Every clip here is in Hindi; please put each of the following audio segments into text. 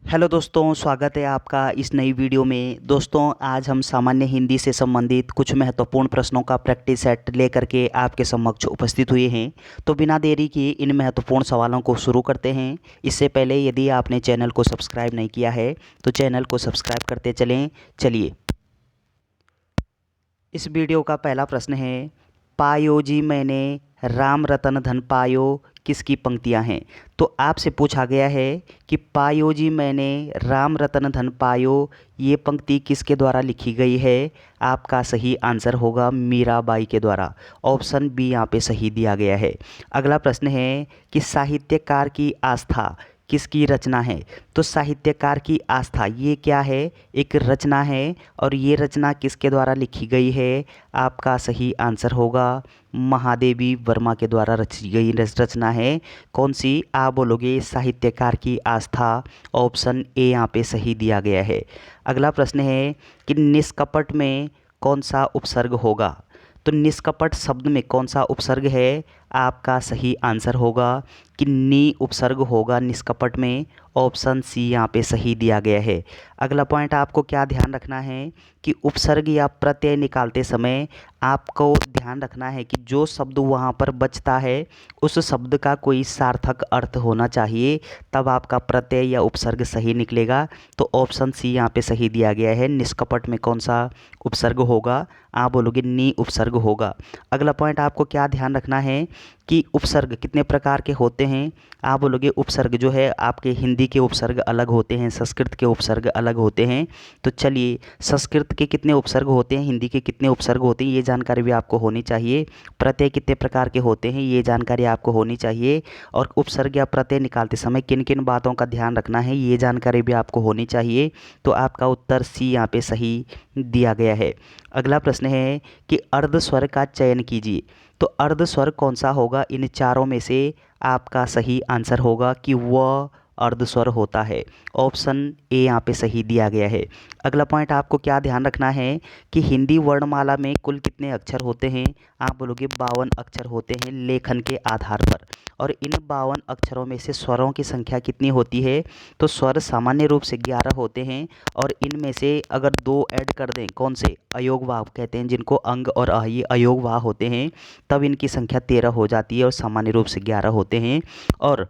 हेलो दोस्तों, स्वागत है आपका इस नई वीडियो में। दोस्तों, आज हम सामान्य हिंदी से संबंधित कुछ महत्वपूर्ण प्रश्नों का प्रैक्टिस सेट लेकर के आपके समक्ष उपस्थित हुए हैं। तो बिना देरी किए इन महत्वपूर्ण सवालों को शुरू करते हैं। इससे पहले यदि आपने चैनल को सब्सक्राइब नहीं किया है तो चैनल को सब्सक्राइब करते चलें। चलिए, इस वीडियो का पहला प्रश्न है, पायो जी मैंने राम रतन धन पायो, किसकी पंक्तियां हैं। तो आपसे पूछा गया है कि पायो जी मैंने राम रतन धन पायो, ये पंक्ति किसके द्वारा लिखी गई है। आपका सही आंसर होगा मीराबाई के द्वारा। ऑप्शन बी यहाँ पे सही दिया गया है। अगला प्रश्न है कि साहित्यकार की आस्था किसकी रचना है। तो साहित्यकार की आस्था ये क्या है, एक रचना है, और ये रचना किसके द्वारा लिखी गई है। आपका सही आंसर होगा महादेवी वर्मा के द्वारा रची गई रचना है। कौन सी, आप बोलोगे साहित्यकार की आस्था। ऑप्शन ए यहाँ पे सही दिया गया है। अगला प्रश्न है कि निष्कपट में कौन सा उपसर्ग होगा। तो निष्कपट शब्द में कौन सा उपसर्ग है। आपका सही आंसर होगा कि नी उपसर्ग होगा निष्कपट में। ऑप्शन सी यहाँ पे सही दिया गया है। अगला पॉइंट आपको क्या ध्यान रखना है कि उपसर्ग या प्रत्यय निकालते समय आपको ध्यान रखना है कि जो शब्द वहाँ पर बचता है उस शब्द का कोई सार्थक अर्थ होना चाहिए, तब आपका प्रत्यय या उपसर्ग सही निकलेगा। तो ऑप्शन सी यहाँ पे सही दिया गया है। निष्कपट में कौन सा उपसर्ग होगा, आप बोलोगे नी उपसर्ग होगा। अगला पॉइंट आपको क्या ध्यान रखना है कि उपसर्ग कितने प्रकार के होते हैं। आप बोलोगे उपसर्ग जो है आपके हिंदी के उपसर्ग अलग होते हैं, संस्कृत के उपसर्ग अलग होते हैं। तो चलिए, संस्कृत के कितने उपसर्ग होते हैं, हिंदी के कितने उपसर्ग होते हैं, ये जानकारी भी आपको होनी चाहिए। प्रत्यय कितने प्रकार के होते हैं, ये जानकारी आपको होनी चाहिए। और उपसर्ग या प्रत्यय निकालते समय किन किन बातों का ध्यान रखना है, ये जानकारी भी आपको होनी चाहिए। तो आपका उत्तर सी यहाँ पे सही दिया गया है। अगला प्रश्न है कि अर्ध स्वर का चयन कीजिए। तो अर्ध स्वर कौन सा होगा इन चारों में से। आपका सही आंसर होगा कि वह अर्ध स्वर होता है। ऑप्शन ए यहाँ पे सही दिया गया है। अगला पॉइंट आपको क्या ध्यान रखना है कि हिंदी वर्णमाला में कुल कितने अक्षर होते हैं। आप बोलोगे 52 अक्षर होते हैं लेखन के आधार पर। और इन 52 अक्षरों में से स्वरों की संख्या कितनी होती है। तो स्वर सामान्य रूप से 11 होते हैं, और इनमें से अगर 2 ऐड कर दें, कौन से, अयोगवाह कहते हैं जिनको, अंग और अ ये अयोगवाह होते हैं, तब इनकी संख्या 13 हो जाती है और सामान्य रूप से 11 होते हैं। और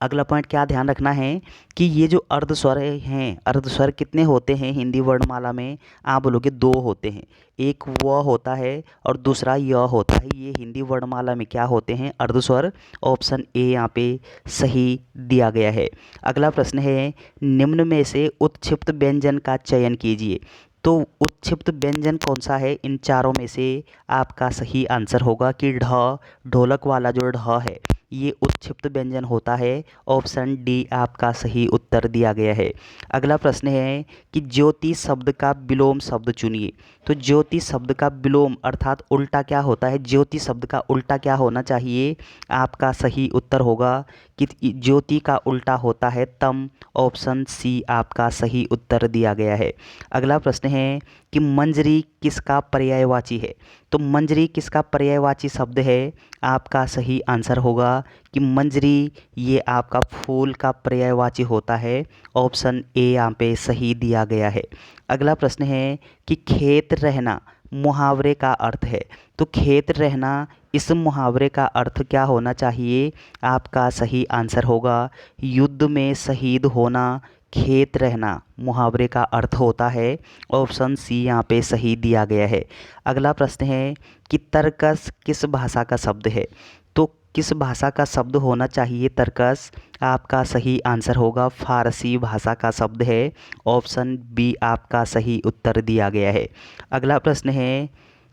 अगला पॉइंट क्या ध्यान रखना है कि ये जो अर्ध स्वर हैं, अर्ध स्वर कितने होते हैं हिंदी वर्णमाला में। आप बोलोगे 2 होते हैं, एक व होता है और दूसरा य होता है। ये हिंदी वर्णमाला में क्या होते हैं, अर्ध स्वर। ऑप्शन ए यहाँ पे सही दिया गया है। अगला प्रश्न है, निम्न में से उत्क्षिप्त व्यंजन का चयन कीजिए। तो उत्क्षिप्त व्यंजन कौन सा है इन चारों में से। आपका सही आंसर होगा कि ढ, ढोलक वाला जो ढ है ये उत्क्षिप्त व्यंजन होता है। ऑप्शन डी आपका सही उत्तर दिया गया है। अगला प्रश्न है कि ज्योति शब्द का विलोम शब्द चुनिए। तो ज्योति शब्द का विलोम अर्थात उल्टा क्या होता है, ज्योति शब्द का उल्टा क्या होना चाहिए। आपका सही उत्तर होगा कि ज्योति का उल्टा होता है तम। ऑप्शन सी आपका सही उत्तर दिया गया है। अगला प्रश्न है कि मंजरी किसका पर्यायवाची है। तो मंजरी किसका पर्यायवाची शब्द है। आपका सही आंसर होगा कि मंजरी ये आपका फूल का पर्यायवाची होता है। ऑप्शन ए यहाँ पे सही दिया गया है। अगला प्रश्न है कि खेत रहना मुहावरे का अर्थ है। तो खेत रहना इस मुहावरे का अर्थ क्या होना चाहिए। आपका सही आंसर होगा युद्ध में शहीद होना खेत रहना मुहावरे का अर्थ होता है। ऑप्शन सी यहाँ पे सही दिया गया है। अगला प्रश्न है कि तर्कस किस भाषा का शब्द है। तो किस भाषा का शब्द होना चाहिए तर्कस। आपका सही आंसर होगा फारसी भाषा का शब्द है। ऑप्शन बी आपका सही उत्तर दिया गया है। अगला प्रश्न है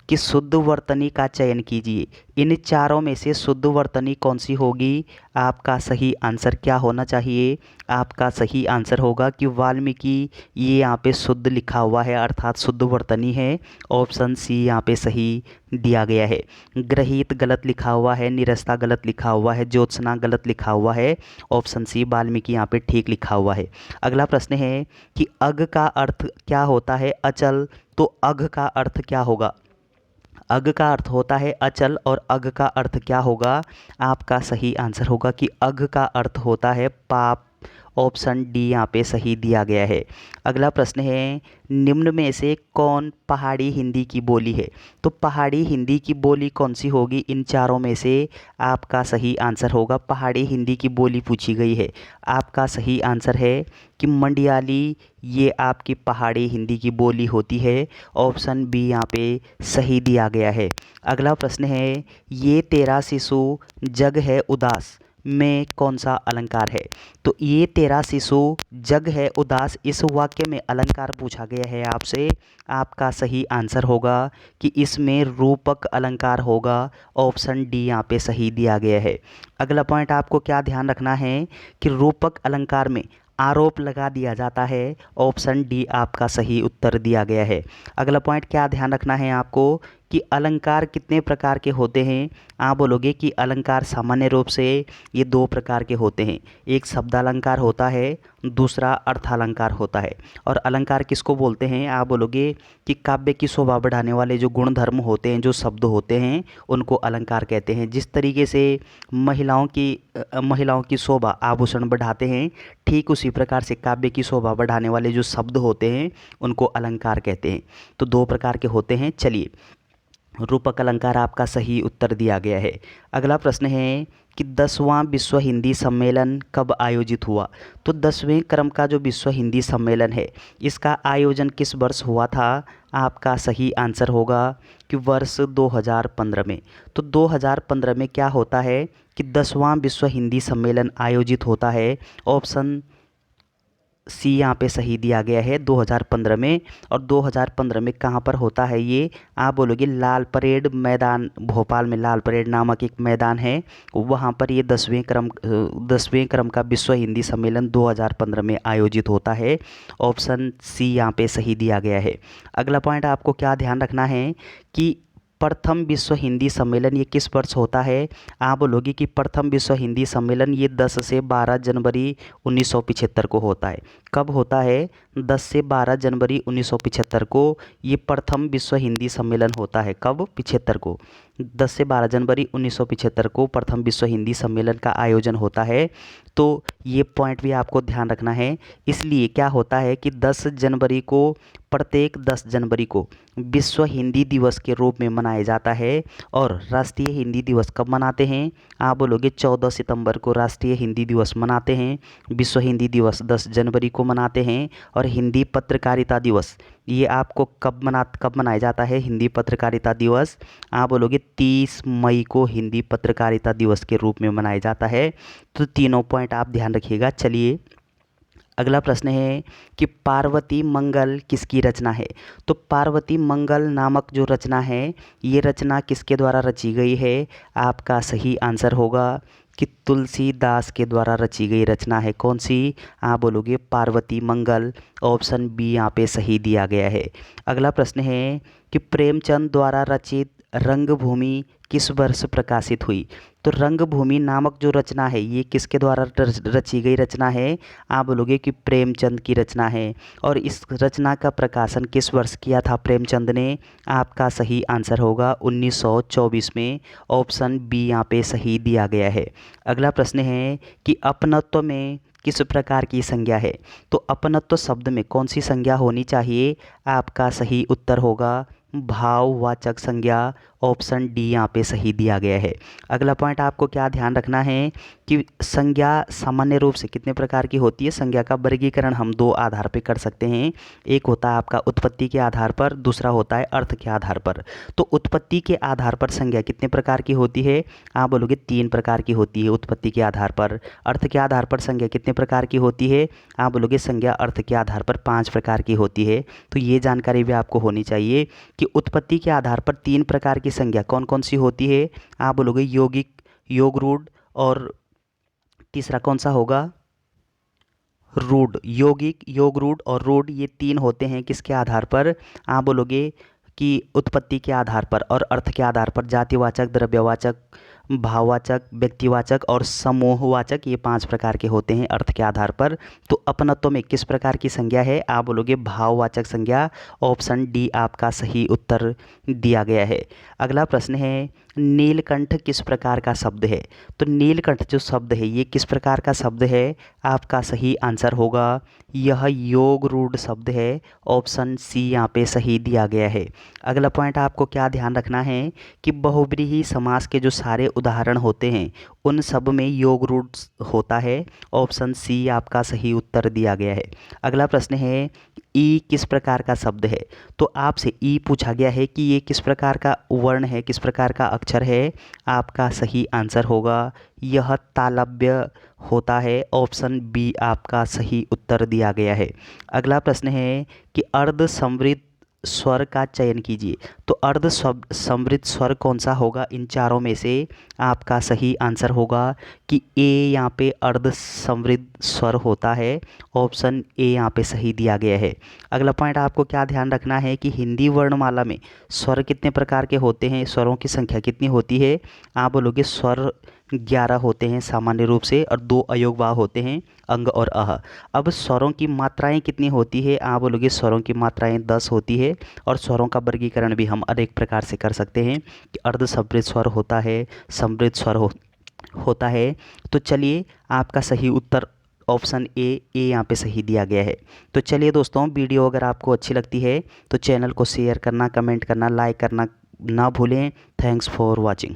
कि शुद्ध वर्तनी का चयन कीजिए। इन चारों में से शुद्ध वर्तनी कौन सी होगी। आपका सही आंसर क्या होना चाहिए। आपका सही आंसर होगा कि वाल्मीकि ये यहाँ पे शुद्ध लिखा हुआ है अर्थात शुद्ध वर्तनी है। ऑप्शन सी यहाँ पे सही दिया गया है। ग्रहित गलत लिखा हुआ है, निरस्ता गलत लिखा हुआ है, ज्योत्सना गलत लिखा हुआ है। ऑप्शन सी वाल्मीकि यहाँ पे ठीक लिखा हुआ है। अगला प्रश्न है कि अग का अर्थ क्या होता है अचल। तो अग का अर्थ क्या होगा। अग का अर्थ होता है अचल और अग का अर्थ क्या होगा। आपका सही आंसर होगा कि अग का अर्थ होता है पाप। ऑप्शन डी यहाँ पे सही दिया गया है। अगला प्रश्न है, निम्न में से कौन पहाड़ी हिंदी की बोली है? तो पहाड़ी हिंदी की बोली कौन सी होगी? इन चारों में से आपका सही आंसर होगा। पहाड़ी हिंदी की बोली पूछी गई है, आपका सही आंसर है कि मंडियाली, ये आपकी पहाड़ी हिंदी की बोली होती है। ऑप्शन बी यहाँ पे सही दिया गया है। अगला प्रश्न है, ये तेरा शिशु जग है उदास में कौन सा अलंकार है? तो ये तेरा शिशु जग है उदास, इस वाक्य में अलंकार पूछा गया है आपसे। आपका सही आंसर होगा कि इसमें रूपक अलंकार होगा। ऑप्शन डी यहाँ पे सही दिया गया है। अगला पॉइंट आपको क्या ध्यान रखना है कि रूपक अलंकार में आरोप लगा दिया जाता है। ऑप्शन डी आपका सही उत्तर दिया गया है। अगला पॉइंट क्या ध्यान रखना है आपको कि अलंकार कितने प्रकार के होते हैं? आप बोलोगे कि अलंकार सामान्य रूप से ये दो प्रकार के होते हैं, एक शब्दालंकार होता है, दूसरा अर्थालंकार होता है। और अलंकार किसको बोलते हैं? आप बोलोगे कि काव्य की शोभा बढ़ाने वाले जो गुण धर्म होते हैं, जो शब्द होते हैं, उनको अलंकार कहते हैं। जिस तरीके से महिलाओं की शोभा आभूषण बढ़ाते हैं, ठीक उसी प्रकार से काव्य की शोभा बढ़ाने वाले जो शब्द होते हैं उनको अलंकार कहते हैं। तो दो प्रकार के होते हैं। चलिए, रूपक अलंकार आपका सही उत्तर दिया गया है। अगला प्रश्न है कि 10वां विश्व हिंदी सम्मेलन कब आयोजित हुआ? तो 10वें क्रम का जो विश्व हिंदी सम्मेलन है, इसका आयोजन किस वर्ष हुआ था? आपका सही आंसर होगा कि वर्ष 2015 में। तो 2015 में क्या होता है कि 10वां विश्व हिंदी सम्मेलन आयोजित होता है। ऑप्शन सी यहाँ पे सही दिया गया है 2015 में। और 2015 में कहाँ पर होता है ये? आप बोलोगे लाल परेड मैदान, भोपाल में लाल परेड नामक एक मैदान है, वहाँ पर ये 10वें क्रम का विश्व हिंदी सम्मेलन 2015 में आयोजित होता है। ऑप्शन सी यहाँ पे सही दिया गया है। अगला पॉइंट आपको क्या ध्यान रखना है कि प्रथम विश्व हिंदी सम्मेलन ये किस वर्ष होता है? आप बोलोगे कि प्रथम विश्व हिंदी सम्मेलन ये 10 से 12 जनवरी 1975 को होता है। कब होता है? 10 से 12 जनवरी 1975 को ये प्रथम विश्व हिंदी सम्मेलन होता है। कब? 75 को। 10 से 12 जनवरी 1975 को प्रथम विश्व हिंदी सम्मेलन का आयोजन होता है। तो ये पॉइंट भी आपको ध्यान रखना है। इसलिए क्या होता है कि 10 जनवरी को, प्रत्येक 10 जनवरी को विश्व हिंदी दिवस के रूप में मनाया जाता है। और राष्ट्रीय हिंदी दिवस कब मनाते हैं? आप बोलोगे 14 सितंबर को राष्ट्रीय हिंदी दिवस मनाते हैं। विश्व हिंदी दिवस 10 जनवरी को मनाते हैं। और हिंदी पत्रकारिता दिवस ये आपको कब मनाया जाता है? हिंदी पत्रकारिता दिवस आप बोलोगे 30 मई को हिंदी पत्रकारिता दिवस के रूप में मनाया जाता है। तो तीनों पॉइंट आप ध्यान रखिएगा। चलिए, अगला प्रश्न है कि पार्वती मंगल किसकी रचना है? तो पार्वती मंगल नामक जो रचना है, ये रचना किसके द्वारा रची गई है? आपका सही आंसर होगा कि तुलसीदास के द्वारा रची गई रचना है। कौन सी? आप बोलोगे पार्वती मंगल। ऑप्शन बी यहाँ पे सही दिया गया है। अगला प्रश्न है कि प्रेमचंद द्वारा रचित रंगभूमि किस वर्ष प्रकाशित हुई? तो रंगभूमि नामक जो रचना है ये किसके द्वारा रची गई रचना है? आप बोलोगे कि प्रेमचंद की रचना है। और इस रचना का प्रकाशन किस वर्ष किया था प्रेमचंद ने? आपका सही आंसर होगा 1924 में। ऑप्शन बी यहाँ पे सही दिया गया है। अगला प्रश्न है कि अपनत्व में किस प्रकार की संज्ञा है? तो अपनत्व शब्द में कौन सी संज्ञा होनी चाहिए? आपका सही उत्तर होगा भाववाचक संज्ञा। ऑप्शन डी यहाँ पे सही दिया गया है। अगला पॉइंट आपको क्या ध्यान रखना है कि संज्ञा सामान्य रूप से कितने प्रकार की होती है? संज्ञा का वर्गीकरण हम दो आधार पे कर सकते हैं। एक होता है आपका उत्पत्ति के आधार पर, दूसरा होता है अर्थ के आधार पर। तो उत्पत्ति के आधार पर संज्ञा कितने प्रकार की होती है? आप बोलोगे 3 प्रकार की होती है उत्पत्ति के आधार पर। अर्थ के आधार पर संज्ञा कितने प्रकार की होती है? आप बोलोगे संज्ञा अर्थ के आधार पर 5 प्रकार की होती है। तो ये जानकारी भी आपको होनी चाहिए कि उत्पत्ति के आधार पर 3 प्रकार की संज्ञा कौन कौन सी होती है? आप बोलोगे यौगिक, योगरूढ़, और तीसरा कौन सा होगा? रूढ़। यौगिक, योगरूढ़ और रूढ़ ये 3 होते हैं किसके आधार पर? आप बोलोगे कि उत्पत्ति के आधार पर। और अर्थ के आधार पर जातिवाचक, द्रव्यवाचक, भाववाचक, व्यक्तिवाचक और समूहवाचक, ये 5 प्रकार के होते हैं अर्थ के आधार पर। तो अपनत्व में किस प्रकार की संज्ञा है? आप बोलोगे भाववाचक संज्ञा। ऑप्शन डी आपका सही उत्तर दिया गया है। अगला प्रश्न है नीलकंठ किस प्रकार का शब्द है? तो नीलकंठ जो शब्द है ये किस प्रकार का शब्द है? आपका सही आंसर होगा यह योग रूढ़ शब्द है। ऑप्शन सी यहाँ पे सही दिया गया है। अगला पॉइंट आपको क्या ध्यान रखना है कि बहुब्रीहि समास के जो सारे उदाहरण होते हैं उन सब में योग रूढ़ होता है। ऑप्शन सी आपका सही उत्तर दिया गया है। अगला प्रश्न है ई किस प्रकार का शब्द है? तो आपसे ई पूछा गया है कि ये किस प्रकार का वर्ण है, किस प्रकार का अक्षर है। आपका सही आंसर होगा यह तालव्य होता है। ऑप्शन बी आपका सही उत्तर दिया गया है। अगला प्रश्न है कि अर्ध समृद्ध स्वर का चयन कीजिए। तो अर्ध समृद्ध स्वर कौन सा होगा इन चारों में से? आपका सही आंसर होगा कि ए यहाँ पे अर्ध समृद्ध स्वर होता है। ऑप्शन ए यहाँ पे सही दिया गया है। अगला पॉइंट आपको क्या ध्यान रखना है कि हिंदी वर्णमाला में स्वर कितने प्रकार के होते हैं, स्वरों की संख्या कितनी होती है? आप बोलोगे स्वर 11 होते हैं सामान्य रूप से और 2 अयोगवाह होते हैं अंग और अह। अब स्वरों की मात्राएं कितनी होती है? आप बोलोगे स्वरों की मात्राएं 10 होती है। और स्वरों का वर्गीकरण भी हम अनेक प्रकार से कर सकते हैं कि अर्ध समृद्ध स्वर होता है, समृद्ध स्वर होता है। तो चलिए आपका सही उत्तर ऑप्शन ए यहाँ पे सही दिया गया है। तो चलिए दोस्तों, वीडियो अगर आपको अच्छी लगती है तो चैनल को शेयर करना, कमेंट करना, लाइक करना ना भूलें। Thanks for watching.